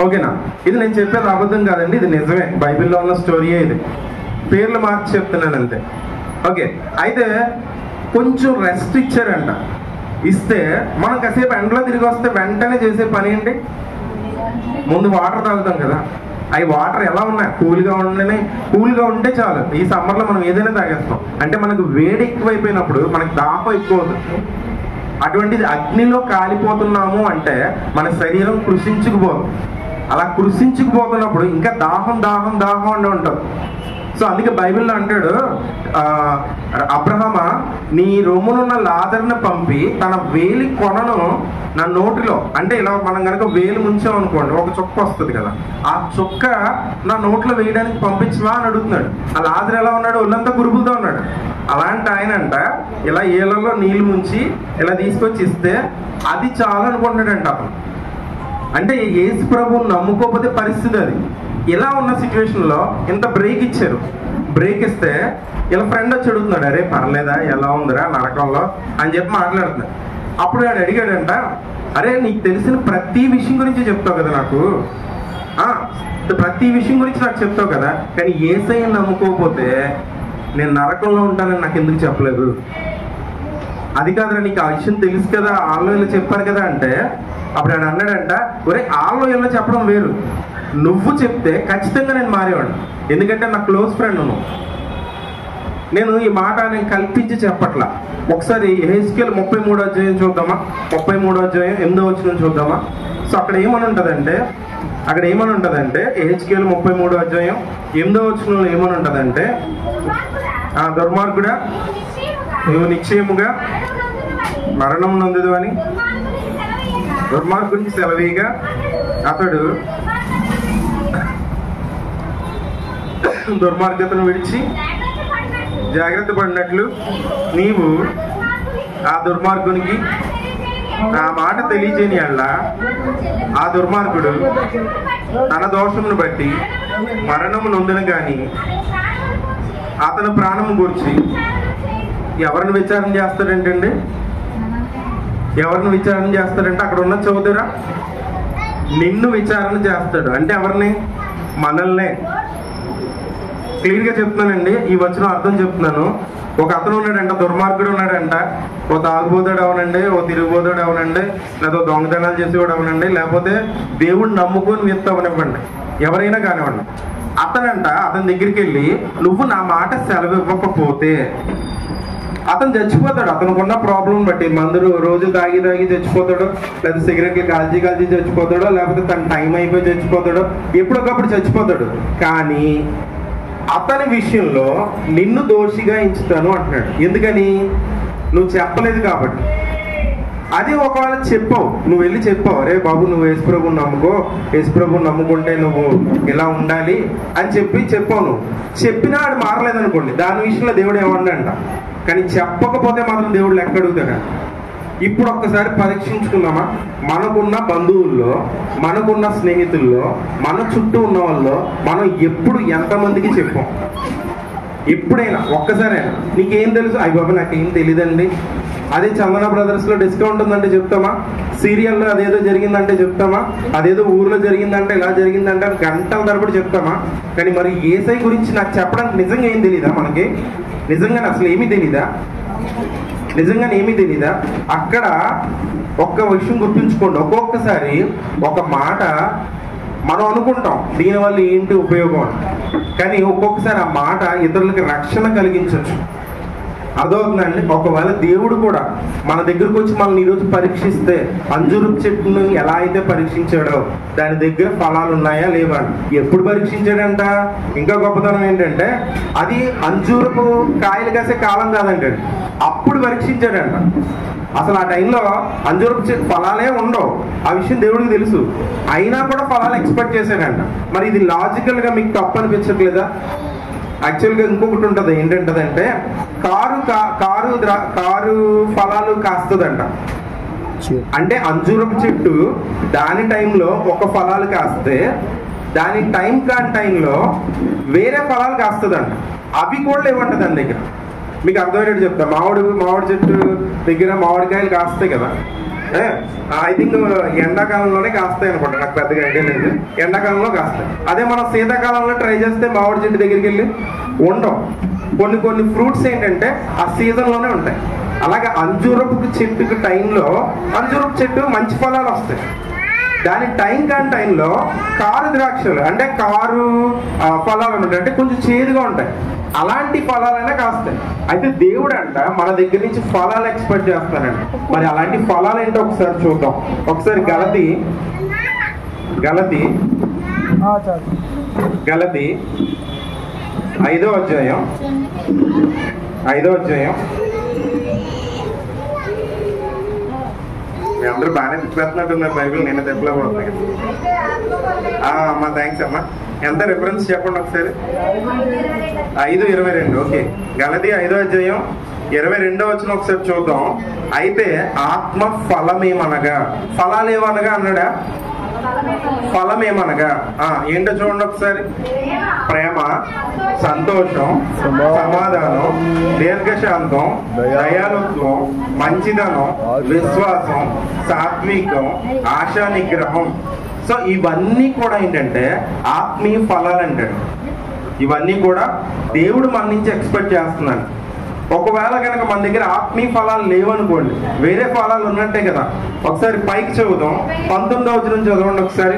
ఓకేనా? ఇది నేను చెప్పేది అబద్ధం కాదండి, ఇది నిజమే, బైబిల్లో ఉన్న స్టోరీయే. ఇది పేర్లు మార్చి చెప్తున్నాను అంతే. ఓకే, అయితే కొంచెం రెస్ట్ ఇచ్చారంట. ఇస్తే మనం కాసేపు ఎండలో తిరిగి వస్తే వెంటనే చేసే పని ఏంటి? ముందు వాటర్ తాగుతాం కదా. అవి వాటర్ ఎలా ఉన్నాయి? కూల్గా ఉంటే చాలు. ఈ సమ్మర్లో మనం ఏదైనా తాగేస్తాం. అంటే మనకు వేడి ఎక్కువైపోయినప్పుడు మనకు దాహం ఎక్కువ అవుతుంది. అటువంటిది అగ్నిలో కాలిపోతున్నాము అంటే మన శరీరం కృషించుకుపోదు. అలా కృషించుకుపోతున్నప్పుడు ఇంకా దాహం అని ఉంటుంది. సో అందుకే బైబిల్లో అంటాడు, అబ్రహామా నీ రొమ్మునున్న లాజరుని పంపి తన వేలి కొనను నా నోటిలో, అంటే ఇలా మనం కనుక వేలు ముంచాం అనుకోండి ఒక చుక్క వస్తుంది కదా, ఆ చుక్క నా నోట్లో వేయడానికి పంపించవా అని అడుగుతున్నాడు. ఆ లాజరు ఎలా ఉన్నాడు? ఒళ్ళంతా కురుపులతో ఉన్నాడు. అలాంటి ఆయన అంట ఇలా ఏళ్ళలో నీళ్లు ముంచి ఇలా తీసుకొచ్చి ఇస్తే అది చాలు అనుకుంటున్నాడంట అతను. అంటే యేసు ప్రభువుని నమ్ముకోకపోతే పరిస్థితి అది. ఇలా ఉన్న సిచ్యువేషన్లో ఇంత బ్రేక్ ఇచ్చారు. బ్రేక్ ఇస్తే ఇలా ఫ్రెండ్ వచ్చి అడుగుతున్నాడు, అరే పర్లేదా, ఎలా ఉందిరా నరకంలో అని చెప్పి మాట్లాడుతున్నాడు. అప్పుడు వాడు అడిగాడంట, అరే నీకు తెలిసిన ప్రతి విషయం గురించి చెప్తావు కదా నాకు, ప్రతి విషయం గురించి నాకు చెప్తావు కదా, కానీ యేసయ్యని నమ్ముకోకపోతే నేను నరకంలో ఉంటానని నాకు ఎందుకు చెప్పలేదు? అది కాదురా, నీకు ఆ విషయం తెలుసు కదా, ఆన్లైన్లో చెప్పారు కదా అంటే అప్పుడు ఆయన అన్నాడంట, ఒరే ఆన్లైన్లో చెప్పడం వేరు, నువ్వు చెప్తే ఖచ్చితంగా నేను మారేవాడిని, ఎందుకంటే నా క్లోజ్ ఫ్రెండ్ నువ్వు. నేను ఈ మాట నేను కల్పించి చెప్పట్లా. ఒకసారి యెహెజ్కేలు 33వ అధ్యాయం చూద్దామా? 33వ అధ్యాయం 8వ వచనం చూద్దామా? సో అక్కడ ఏమని ఉంటుందంటే యెహెజ్కేలు 33వ అధ్యాయం 8వ వచనంలో ఏమని ఉంటుందంటే, దుర్మార్గుడా నువ్వు నిశ్చయముగా మరణం నొందదు అని దుర్మార్గునికి సెలవీగా అతడు దుర్మార్గతను విడిచి జాగ్రత్త పడినట్లు నీవు ఆ దుర్మార్గునికి ఆ మాట తెలియజేని అలా ఆ దుర్మార్గుడు తన దోషమును బట్టి మరణము నొందును గాని అతను ప్రాణము గూర్చి ఎవరిని విచారణ చేస్తాడంటే అక్కడ ఉన్న చదువుతారా, నిన్ను విచారణ చేస్తాడు. అంటే ఎవరిని? మనల్నే. క్లియర్గా చెప్తున్నానండి, ఈ వచనం అర్థం చెప్తున్నాను. ఒక అతను ఉన్నాడంట, దుర్మార్గుడు ఉన్నాడంట, ఓ తాగుబోతాడు అవనండి, ఓ తిరుగుబోతాడు అవనండి, లేదా దొంగతనాలు చేసేవాడు అవనండి, లేకపోతే దేవుడిని నమ్ముకొని విత్తవనివ్వండి, ఎవరైనా కానివ్వండి. అతని దగ్గరికి వెళ్ళి నువ్వు నా మాట సెలవు ఇవ్వకపోతే అతను చచ్చిపోతాడు. అతనుకున్న ప్రాబ్లం బట్టి మందులు రోజు తాగి చచ్చిపోతాడు, లేదా సిగరెట్లు కాల్చి చచ్చిపోతాడో, లేకపోతే తన టైం అయిపోయి చచ్చిపోతాడో, ఎప్పటికప్పుడు చచ్చిపోతాడు. కానీ అతని విషయంలో నిన్ను దోషిగా ఎంచుతాను అంటున్నాడు. ఎందుకని? నువ్వు చెప్పలేదు కాబట్టి. అది ఒకవేళ చెప్పావు, నువ్వు వెళ్ళి చెప్పావు, రే బాబు నువ్వు యేసుప్రభుని నమ్ముకో, యేసుప్రభుని నమ్ముకుంటే నువ్వు ఇలా ఉండాలి అని చెప్పావు. నువ్వు చెప్పినా ఆడు మారలేదనుకోండి, దాని విషయంలో దేవుడు ఏమన్నాడంట. కానీ చెప్పకపోతే మాత్రం దేవుడు లెక్క అడుగుతాడు. ఇప్పుడు ఒక్కసారి పరీక్షించుకుందామా? మనకున్న బంధువుల్లో, మనకున్న స్నేహితుల్లో, మన చుట్టూ ఉన్న వాళ్ళలో మనం ఎప్పుడు ఎంతమందికి చెప్పాం? ఎప్పుడైనా ఒక్కసారైనా నీకేం తెలుసు? అయ్యి బాబు నాకేం తెలియదండి. అదే చందన బ్రదర్స్లో డిస్కౌంట్ ఉందంటే చెప్తామా? సీరియల్లో అదేదో జరిగిందంటే చెప్తామా? అదేదో ఊర్లో జరిగిందంటే ఇలా జరిగిందంటే గంటల తరబడి చెప్తామా? కానీ మరి యేసయ్య గురించి నాకు చెప్పడానికి నిజంగా ఏం తెలీదా? మనకి నిజంగానే అసలు ఏమీ తెలీదా? నిజంగానే ఏమీ తెలీదా? అక్కడ ఒక్క విషయం గుర్తుంచుకోండి, ఒక్కొక్కసారి ఒక మాట మనం అనుకుంటాం దీనివల్ల ఏంటి ఉపయోగం, కానీ ఒక్కొక్కసారి ఆ మాట ఇతరులకి రక్షణ కలిగించవచ్చు. అదవుతుందండి. ఒకవేళ దేవుడు కూడా మన దగ్గరకు వచ్చి మనల్ని ఈరోజు పరీక్షిస్తే, అంజూరపు చెట్టును ఎలా అయితే పరీక్షించాడో దాని దగ్గర ఫలాలు ఉన్నాయా లేవా, ఎప్పుడు పరీక్షించాడంట? ఇంకా గొప్పతనం ఏంటంటే అది అంజూరపు కాయలు కాసే కాలం కాదంటే అప్పుడు పరీక్షించాడంట. అసలు ఆ టైంలో అంజూరపు చెట్టు ఫలాలే ఉండవు, ఆ విషయం దేవుడికి తెలుసు. అయినా కూడా ఫలాలు ఎక్స్పెక్ట్ చేశాడంట. మరి ఇది లాజికల్గా మీకు తప్పు అనిపించట్లేదా? యాక్చువల్గా ఇంకొకటి ఉంటుంది, ఏంటంటదంటే కారు ఫలాలు కాస్తుందంట. అంటే అంజూరపు చెట్టు దాని టైంలో ఒక ఫలాలు కాస్తే దాని టైం కాని టైంలో వేరే ఫలాలు కాస్తుందంట. అవి కూడా లేవంట దాని దగ్గర. మీకు అర్థమయ్యేటట్టు చెప్తా. మామిడి చెట్టు దగ్గర మామిడికాయలు కాస్తాయి కదా, ఐ థింక్ ఎండాకాలంలోనే కాస్తాయి అనుకుంటా, నాకు పెద్దగా ఐడియా లేదు. ఎండాకాలంలో కాస్తాయి. అదే మనం శీతాకాలంలో ట్రై చేస్తే మామిడి చెట్టు దగ్గరికి వెళ్ళి ఉండవు. కొన్ని ఫ్రూట్స్ ఏంటంటే ఆ సీజన్లోనే ఉంటాయి. అలాగే అంజూరపు చెట్టుకి టైంలో అంజూరపు చెట్టు మంచి ఫలాలు వస్తాయి. దాని టైం కాని టైంలో కారు ద్రాక్షలు అంటే కారు ఫలాలు ఉంటాయి, అంటే కొంచెం చేదుగా ఉంటాయి. అలాంటి ఫలాలైనా కాస్తాయి. అయితే దేవుడు అంట మన దగ్గర నుంచి ఫలాలు ఎక్స్పెక్ట్ చేస్తానంట. మరి అలాంటి ఫలాలు ఏంటో ఒకసారి చూద్దాం. ఒకసారి గలతీ 5వ అధ్యాయం మీ అందరూ బాగానే తిప్పేస్తున్నట్టున్నారు బైబిల్, నేను తెప్పలే పోతున్నాను. అమ్మా థ్యాంక్స్ అమ్మా. ఎంత రిఫరెన్స్ చెప్పండి ఒకసారి. 5:22. ఓకే, గలతీ 5వ అధ్యాయం 22వ వచనం ఒకసారి చూద్దాం. అయితే ఆత్మ ఫలమేమనగా, ఫలాలేమనగా అన్నాడా? ఫలమేమనగా ఏంటో చూడండి ఒకసారి. ప్రేమ, సంతోషం, సమాధానం, దీర్ఘశాంతం, దయాలుత్వం, మంచిదనం, విశ్వాసం, సాత్వికం, ఆశా నిగ్రహం. సో ఇవన్నీ కూడా ఏంటంటే ఆత్మీయ ఫలాలు అంటాడు. ఇవన్నీ కూడా దేవుడు మన నుంచి ఎక్స్పెక్ట్ చేస్తున్నాడు. ఒకవేళ కనుక మన దగ్గర ఆత్మీయ ఫలాలు లేవనుకోండి, వేరే ఫలాలు ఉన్నట్టే కదా. ఒకసారి పైకి చదువుదాం, 19వ వచనం చదవండి ఒకసారి.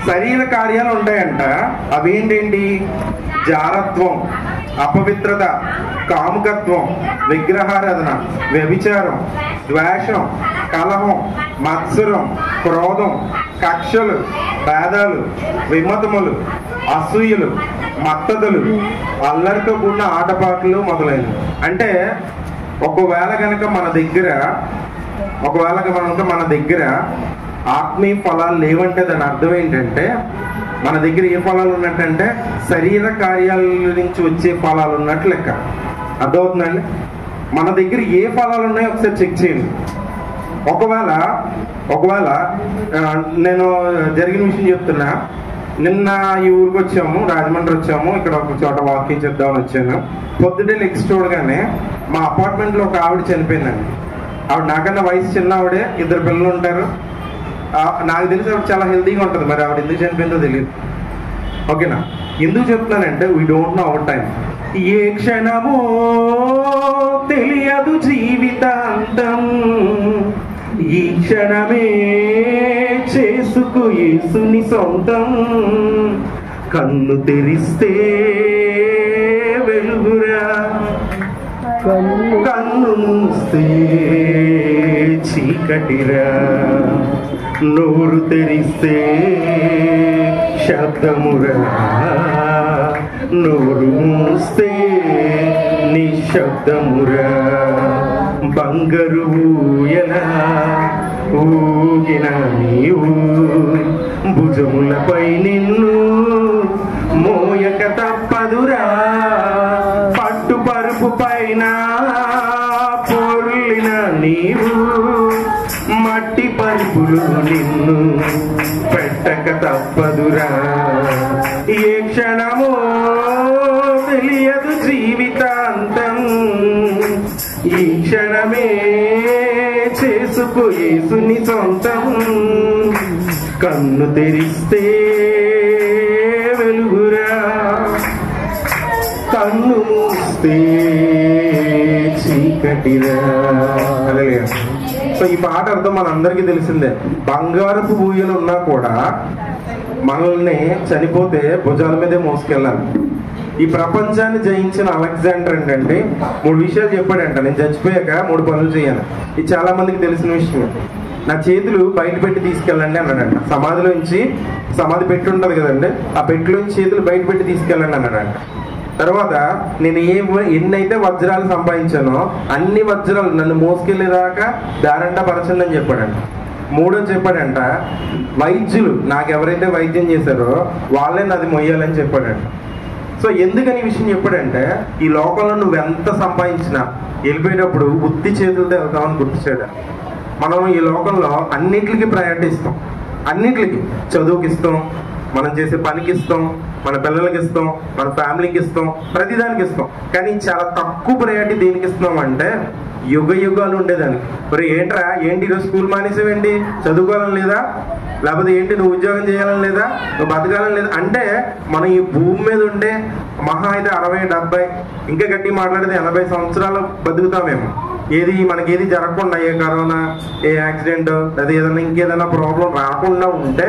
శరీర కార్యాలు ఉంటాయంట. అవేంటేంటి? జారత్వం, అపవిత్రత, కాముకత్వం, విగ్రహారాధన, వ్యభిచారం, ద్వేషం, కలహం, మత్సరం, క్రోధం, కక్షలు, భేదాలు, విమతములు, అసూయలు, మత్తదులు, అల్లరితో కూడిన ఆటపాటలు మొదలైనవి. అంటే ఒకవేళ కనుక మన దగ్గర ఆత్మీయ ఫలాలు లేవంటే దాని అర్థం ఏంటంటే మన దగ్గర ఏ ఫలాలు ఉన్నట్టంటే శరీర కార్యాల నుంచి వచ్చే ఫలాలు ఉన్నట్టు లెక్క. అర్థమవుతుందండి? మన దగ్గర ఏ ఫలాలు ఉన్నాయో ఒకసారి చెక్ చేయండి. ఒకవేళ నేను జరిగిన విషయం చెప్తున్నా. నిన్న ఈ ఊరికి వచ్చాము, రాజమండ్రి వచ్చాము. ఇక్కడ ఒక చోట వాకింగ్ చేద్దామని వచ్చాను. పొద్దుటే లెగ్స్ చూడగానే మా అపార్ట్మెంట్లో ఒక ఆవిడ చనిపోయిందండి. ఆవిడ నాకన్నా వయసు చిన్న ఆవిడే, 2 పిల్లలు ఉంటారు. నాకు తెలిసి ఆవిడ చాలా హెల్తీగా ఉంటుంది. మరి ఆవిడ ఎందుకు చనిపోయిందో తెలియదు. ఓకేనా? ఎందుకు చెప్తున్నానంటే we don't know our time. ఏ క్షణమో తెలియదు జీవితాంతం, ఈ క్షణమే చేసుకు యేసుని సొంతం. కన్ను తెరిస్తే వెలుగురా, కన్ను మూస్తే చీకటిరా, నోరు తెరిస్తే శబ్దమురా, నోరు మూస్తే నిశ్శబ్దమురా, బంగారు ఊయల ఊగిన నీవు, భుజములపై నిన్ను మోయక తప్పదురా, పట్టు పరుపు పైన పొర్లిన నీవు, మట్టి పరుపులు నిన్ను పెట్టక తప్పదురా. ఏ క్షణమో తెలియదు జీవితాంతం, ఈ క్షణమే చేసుకో యేసుని సొంతం. కన్ను తెరిస్తే వెలుగురా, కన్ను మూస్తే చీకటిరా. హల్లెలూయా. సో ఈ పాట అర్థం మనందరికీ తెలిసిందే. బంగారపు ఊయలు ఉన్నా కూడా మనల్ని చనిపోతే భుజాల మీదే మోసుకెళ్ళాలి. ఈ ప్రపంచాన్ని జయించిన అలెగ్జాండర్ ఏంటంటే 3 విషయాలు చెప్పాడంట. నేను చచ్చిపోయాక 3 పనులు చేయాలి. ఇది చాలా మందికి తెలిసిన విషయం. నా చేతులు బయట పెట్టి తీసుకెళ్ళండి అన్నాడంట. సమాధిలో నుంచి, సమాధి పెట్టి ఉంటుంది కదండి, ఆ పెట్టిలోంచి చేతులు బయట పెట్టి తీసుకెళ్ళండి అన్నాడంట. తర్వాత నేను ఎన్నైతే వజ్రాలు సంపాదించానో అన్ని వజ్రాలు నన్ను మోసుకెళ్ళేదాకా దారంట పరచండి అని చెప్పాడంట. 3 చెప్పాడంట, వైద్యులు నాకు ఎవరైతే వైద్యం చేశారో వాళ్ళే నాది మొయ్యాలని చెప్పాడంట. సో ఎందుకని ఈ విషయం చెప్పాడంటే, ఈ లోకంలో నువ్వు ఎంత సంపాదించినా వెళ్ళిపోయేటప్పుడు ఉత్తి చేతులతో వెళ్తామని గుర్తించాడు. మనం ఈ లోకంలో అన్నిటికీ ప్రయారిటీ ఇస్తాం. అన్నిటికీ, చదువుకి ఇస్తాం, మనం చేసే పనికి ఇస్తాం, మన పిల్లలకి ఇస్తాం, మన ఫ్యామిలీకి ఇస్తాం, ప్రతిదానికి ఇస్తాం. కానీ చాలా తక్కువ ప్రయారిటీ దేనికి ఇస్తున్నాం అంటే యుగ యుగాలు ఉండేదానికి. మరి ఏంట్రా, ఏంటి ఈరోజు స్కూల్ మానేసేవేంటి, చదువుకోవాలని లేదా, లేకపోతే ఏంటి నువ్వు ఉద్యోగం చేయాలని లేదా, నువ్వు బతకాలని లేదా అంటే మనం ఈ భూమి మీద ఉండే మహా అయితే 60, 70, ఇంకా గట్టి మాట్లాడితే 80 సంవత్సరాలు బతుకుతామేమో. ఏది మనకేది జరగకుండా, ఏ కరోనా, ఏ యాక్సిడెంట్, లేదా ఏదైనా ఇంకేదైనా ప్రాబ్లం రాకుండా ఉంటే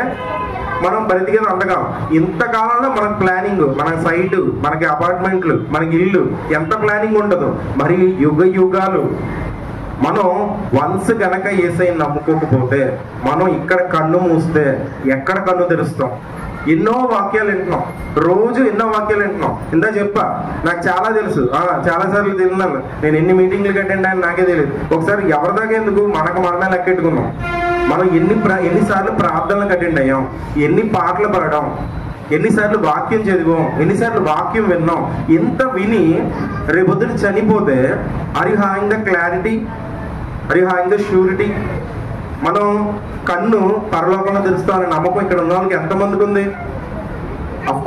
మనం బ్రతికేది అంతకాలం. ఇంతకాలంలో మనకు ప్లానింగ్, మన సైట్, మనకి అపార్ట్మెంట్లు, మనకి ఇల్లు, ఎంత ప్లానింగ్ ఉండదు. మరి యుగ యుగాలు మనం వన్స్ గనక యేసయ్యని నమ్ముకోకపోతే మనం ఇక్కడ కన్ను మూస్తే ఎక్కడ కన్ను తెరుస్తాం? ఎన్నో వాక్యాలు వింటున్నాం, రోజు ఎన్నో వాక్యాలు వింటున్నాం. ఇందా చెప్పా, నాకు చాలా తెలుసు, చాలా సార్లు తిన్నాను, నేను ఎన్ని మీటింగ్లు అటెండ్ అని నాకే తెలియదు. ఒకసారి ఎవరి దాకా ఎందుకు, మనకు మనమే లెక్కెట్టుకున్నాం. మనం ఎన్నిసార్లు ప్రార్థనలకు అటెండ్ అయ్యాం, ఎన్ని పాటలు పాడాం, ఎన్నిసార్లు వాక్యం చదివాం, ఎన్నిసార్లు వాక్యం విన్నాం. ఇంత విని రేపొద్దున చనిపోతే are you having the clarity, are you having the surety? మనం కన్ను పరలోకంలో తెలుస్తామనే నమ్మకం ఇక్కడ ఉన్న వాళ్ళకి ఎంతమందికి ఉంది? అఫ్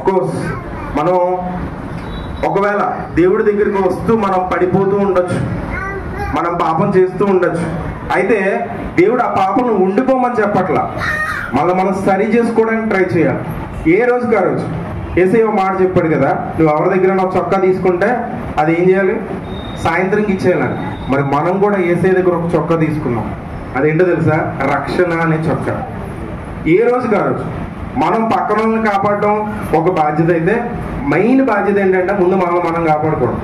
కోర్స్ మనం ఒకవేళ దేవుడి దగ్గరికి వస్తూ మనం పడిపోతూ ఉండొచ్చు, మనం పాపం చేస్తూ ఉండొచ్చు. అయితే దేవుడు ఆ పాపను ఉండిపోమని చెప్పట్లా, మనం సరి చేసుకోవడానికి ట్రై చేయాలి. ఏ రోజుకి ఆ రోజు. యేసయ్య మాట చెప్పాడు కదా, నువ్వు ఎవరి దగ్గర ఒక చొక్కా తీసుకుంటే అది ఏం చేయాలి, సాయంత్రంకి ఇచ్చేయాలని. మరి మనం కూడా యేసయ్య దగ్గర ఒక చొక్కా తీసుకున్నాం. అదేంటో తెలుసా? రక్షణ అనే చొక్కా. ఏ రోజుకి ఆ రోజు మనం పక్కన వాళ్ళని కాపాడడం ఒక బాధ్యత అయితే, మెయిన్ బాధ్యత ఏంటంటే ముందు మనం కాపాడుకోవడం.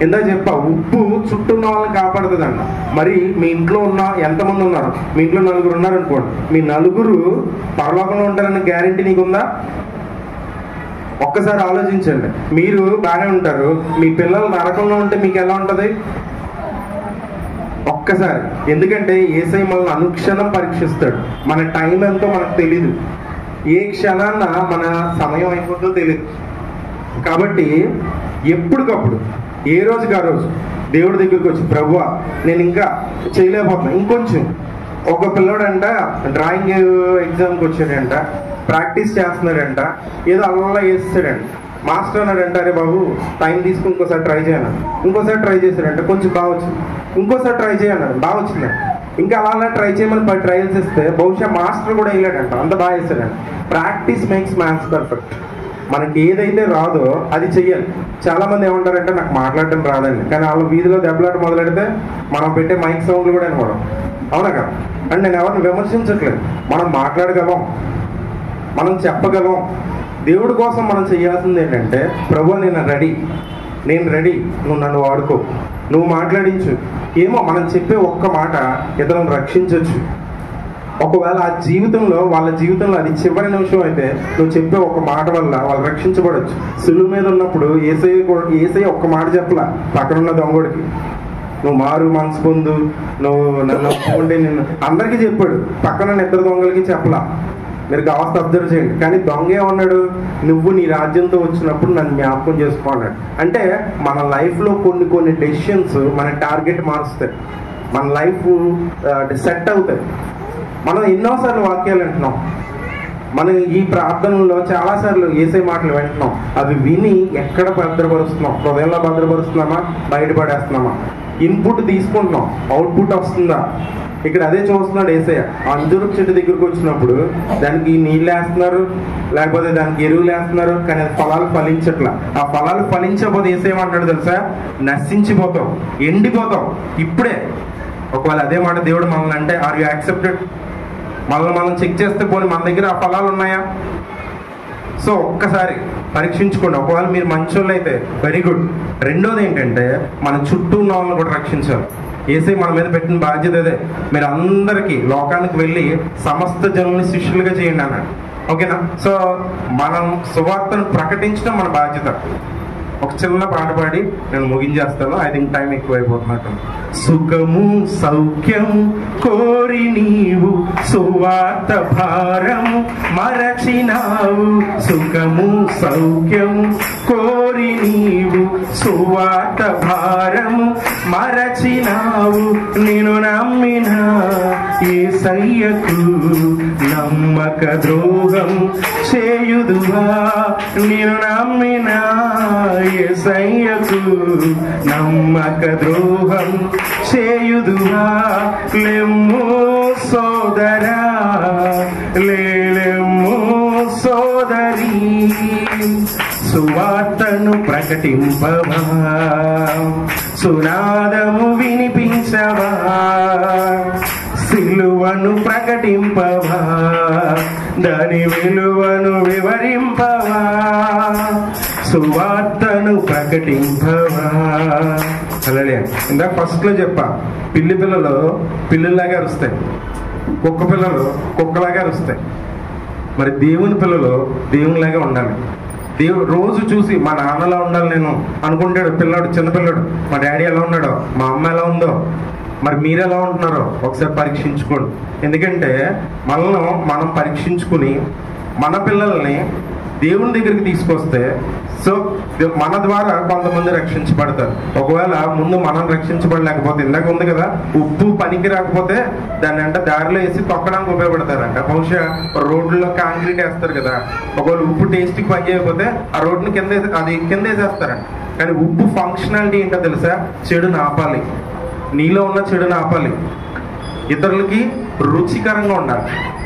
ఇందా చెప్పా, ఉప్పు చుట్టూ ఉన్న వాళ్ళని కాపాడుతుందంట. మరి మీ ఇంట్లో ఉన్న ఎంతమంది ఉన్నారు? మీ ఇంట్లో 4 ఉన్నారనుకోండి, మీ 4 పరలోకంలో ఉంటారన్న గ్యారెంటీ నీకుందా? ఒక్కసారి ఆలోచించండి. మీరు బాగానే ఉంటారు, మీ పిల్లలు నరకంలో ఉంటే మీకు ఎలా ఉంటుంది? ఒక్కసారి. ఎందుకంటే యేసయ్య మనల్ని అనుక్షణం పరీక్షిస్తాడు. మన టైం ఎంతో మనకు తెలీదు, ఏ క్షణాన్న మన సమయం అయిపోతుందో తెలియదు. కాబట్టి ఎప్పటికప్పుడు ఏ రోజుకి ఆ రోజు దేవుడి దగ్గరికి వచ్చి, ప్రభువా నేను ఇంకా చేయలేకపోతున్నా, ఇంకొంచెం. ఒక పిల్లడంట డ్రాయింగ్ ఎగ్జామ్కి వచ్చాడంట, ప్రాక్టీస్ చేస్తున్నాడంట, ఏదో అలా వేస్తాడంట. మాస్టర్ అన్నాడంట, అరే బాబు టైం తీసుకుని ఇంకోసారి ట్రై చేయను. ఇంకోసారి ట్రై చేశాడంట, కొంచెం బాగా వచ్చింది. ఇంకోసారి ట్రై చేయన్నాడు, బాగా వచ్చిందంట. ఇంకా అలా ట్రై చేయమని 10 ట్రయల్స్ ఇస్తే బహుశా మాస్టర్ కూడా వేయలేడంట, అంత బాగా వేస్తాడంట. Practice makes mans perfect. మనకి ఏదైతే రాదో అది చెయ్యాలి. చాలా మంది ఏమంటారంటే నాకు మాట్లాడటం రాదండి, కానీ వాళ్ళు వీధిలో దెబ్బలాట మొదలెడితే మనం పెట్టే మైక్ సౌండ్లు కూడా వినకూడదు. అవునా కదా? అండ్ నేను ఎవరిని విమర్శించట్లేదు, మనం మాట్లాడగలం, మనం చెప్పగలం. దేవుడి కోసం మనం చేయాల్సింది ఏంటంటే, ప్రభు నేను రెడీ, నువ్వు నన్ను వాడుకో, నువ్వు మాట్లాడించు. ఏమో మనం చెప్పే ఒక్క మాట ఇతరులను రక్షించవచ్చు. ఒకవేళ ఆ జీవితంలో వాళ్ళ జీవితంలో అది చివరి నిమిషం అయితే నువ్వు చెప్పే ఒక మాట వల్ల వాళ్ళు రక్షించబడచ్చు. సులువు మీద ఉన్నప్పుడు ఏసయ్య ఒక్క మాట చెప్పలా పక్కనున్న దొంగడికి, నువ్వు మారు మనసు పొందు, నువ్వు నన్ను ఒప్పుకుంటే నిన్ను అందరికీ చెప్పాడు, పక్కన ఇద్దరు దొంగలకి చెప్పలా. మీరు కావాల్సి అబ్జర్వ్ చేయండి. కానీ దొంగ ఏమన్నాడు, నువ్వు నీ రాజ్యంతో వచ్చినప్పుడు నన్ను జ్ఞాపకం చేసుకో అన్నాడు. అంటే మన లైఫ్లో కొన్ని డెసిషన్స్ మన టార్గెట్ మారుస్తాయి, మన లైఫ్ సెట్ అవుతాయి. మనం ఎన్నోసార్లు వాక్యాలు వింటున్నాం, మనం ఈ ప్రార్థనలో చాలాసార్లు ఏసే మాటలు వింటున్నాం. అవి విని ఎక్కడ భద్రపరుస్తున్నాం? హృదయంలో భద్రపరుస్తున్నామా, బయటపడేస్తున్నామా? ఇన్పుట్ తీసుకుంటున్నాం, అవుట్పుట్ వస్తుందా? ఇక్కడ అదే చూస్తున్నాడు ఏసయ్య. అంజూరు చెట్టు దగ్గరకు వచ్చినప్పుడు దానికి నీళ్ళు వేస్తున్నారు, లేకపోతే దానికి ఎరువులు వేస్తున్నారు, కానీ ఫలాలు ఫలించట్లా. ఆ ఫలాలు ఫలించకపోతే ఏసేయమంటాడు తెలుసా? నశించిపోతాం, ఎండిపోతాం ఇప్పుడే. ఒకవేళ అదే మాట దేవుడు మనల్ని అంటే, ఆర్ యు యాక్సెప్టెడ్? మనల్ని మనం చెక్ చేస్తే పోనీ మన దగ్గర ఆ ఫలాలు ఉన్నాయా? సో ఒక్కసారి పరీక్షించుకోండి. ఒకవేళ మీరు మంచోళ్ళు అయితే వెరీ గుడ్. రెండోది ఏంటంటే, మన చుట్టూ ఉన్న వాళ్ళని కూడా రక్షించాలి. ఏసై మన మీద పెట్టిన బాధ్యత అదే. మీరు అందరికీ లోకానికి వెళ్ళి సమస్త జనుల్ని శిష్యులుగా చేయండి అన్నాడు. ఓకేనా? సో మనం సువార్తను ప్రకటించడం మన బాధ్యత. ఒక చిన్న పాట పాడి నేను ముగించేస్తాను. ఐ థింక్ టైం ఎక్కువైపోతున్నట్టు. సుఖము సౌఖ్యము కోరి నీవు సువార్త భారము మరచినావు. సుఖము సౌఖ్యము కోరి నీవు సువార్త భారము మరచినావు. నేను నమ్మిన యేసయ్యకు నమ్మక ద్రోహం చేయుదువా. నేను నమ్మిన యేసయ్యకు నమ్మక ద్రోహం చేయుదువా. లెమ్ము సోదరా, లేలెమ్ము సోదరి, సువార్తను ప్రకటింపవా, సునాదము వినిపించవా, సిలువను ప్రకటింపవా, దాని విలువను వివరింపవా, సువార్తను ప్రకటింపవా. అలాగే ఇందాక ఫస్ట్ లో చెప్పా, పిల్లి పిల్లలు పిల్లిలాగా అరుస్తాయి, కుక్క పిల్లలు కుక్కలాగా అరుస్తాయి. మరి దేవుని పిల్లలు దేవునిలాగా ఉండాలి. రోజు చూసి మా నాన్నలా ఉండాలి నేను అనుకుంటాడు పిల్లాడు, చిన్నపిల్లాడు. మా డాడీ ఎలా ఉన్నాడో, మా అమ్మ ఎలా ఉందో, మరి మీరు ఎలా ఉంటున్నారో ఒకసారి పరీక్షించుకోండి. ఎందుకంటే మనల్ని మనం పరీక్షించుకుని మన పిల్లల్ని దేవుని దగ్గరికి తీసుకొస్తే సో మన ద్వారా కొంతమంది రక్షించబడతారు. ఒకవేళ ముందు మనం రక్షించబడలేకపోతే, ఇందాక ఉంది కదా ఉప్పు పనికి రాకపోతే దాన్ని అంటే దారిలో వేసి తొక్కడానికి ఉపయోగపడతారంట. బహుశా రోడ్లలో కాంక్రీట్ వేస్తారు కదా, ఒకవేళ ఉప్పు టేస్ట్కి పని చేయకపోతే ఆ రోడ్ని కింద వేసేస్తారంట. కానీ ఉప్పు ఫంక్షనాలిటీ ఏంటో తెలుసా? చెడుని ఆపాలి, నీలో ఉన్న చెడుని ఆపాలి, ఇతరులకి రుచికరంగా ఉండాలి.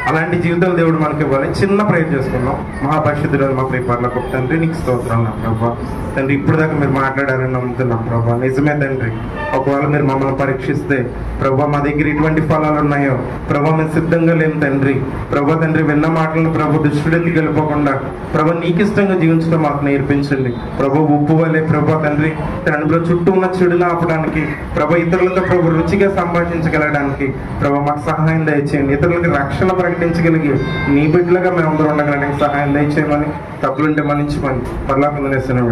అలాంటి జీవితాలు దేవుడు మనకి ఇవ్వాలి. చిన్న ప్రయత్నం చేసుకున్నాం. మహాపరిశుద్ధుడు మా ప్రియపరలోకపు తండ్రి, నీకు స్తోత్రాలు నా ప్రభా. తండ్రి ఇప్పుడు దాకా మీరు మాట్లాడారని నమ్ముతున్నాం ప్రభా. నిజమే తండ్రి, ఒకవేళ మీరు మమ్మల్ని పరీక్షిస్తే ప్రభా మా దగ్గర ఎటువంటి ఫలాలు ఉన్నాయో ప్రభా మేము సిద్ధంగా లేము తండ్రి. ప్రభా తండ్రి విన్న మాటలను ప్రభు దుష్టుడికి వెళ్ళిపోకుండా ప్రభా నీకు ఇష్టంగా జీవించడం మాకు నేర్పించండి ప్రభు. ఉప్పు వల్లే ప్రభా తండ్రి తండ్రిలో చుట్టూ ఉన్న చెడును ఆపడానికి ప్రభా, ఇతరులతో ప్రభు రుచిగా సంభాషించగలడానికి ప్రభా మాకు సహాయం దయచేయండి. ఇతరులకి రక్షణ ప్రకటించగలిగి నీ బిడ్డలుగా మేము అందరూ ఉండగలడానికి సహాయం దయచేయమని, తప్పులుంటే మన్నించమని పరలోకంలో వేస్తున్నాం.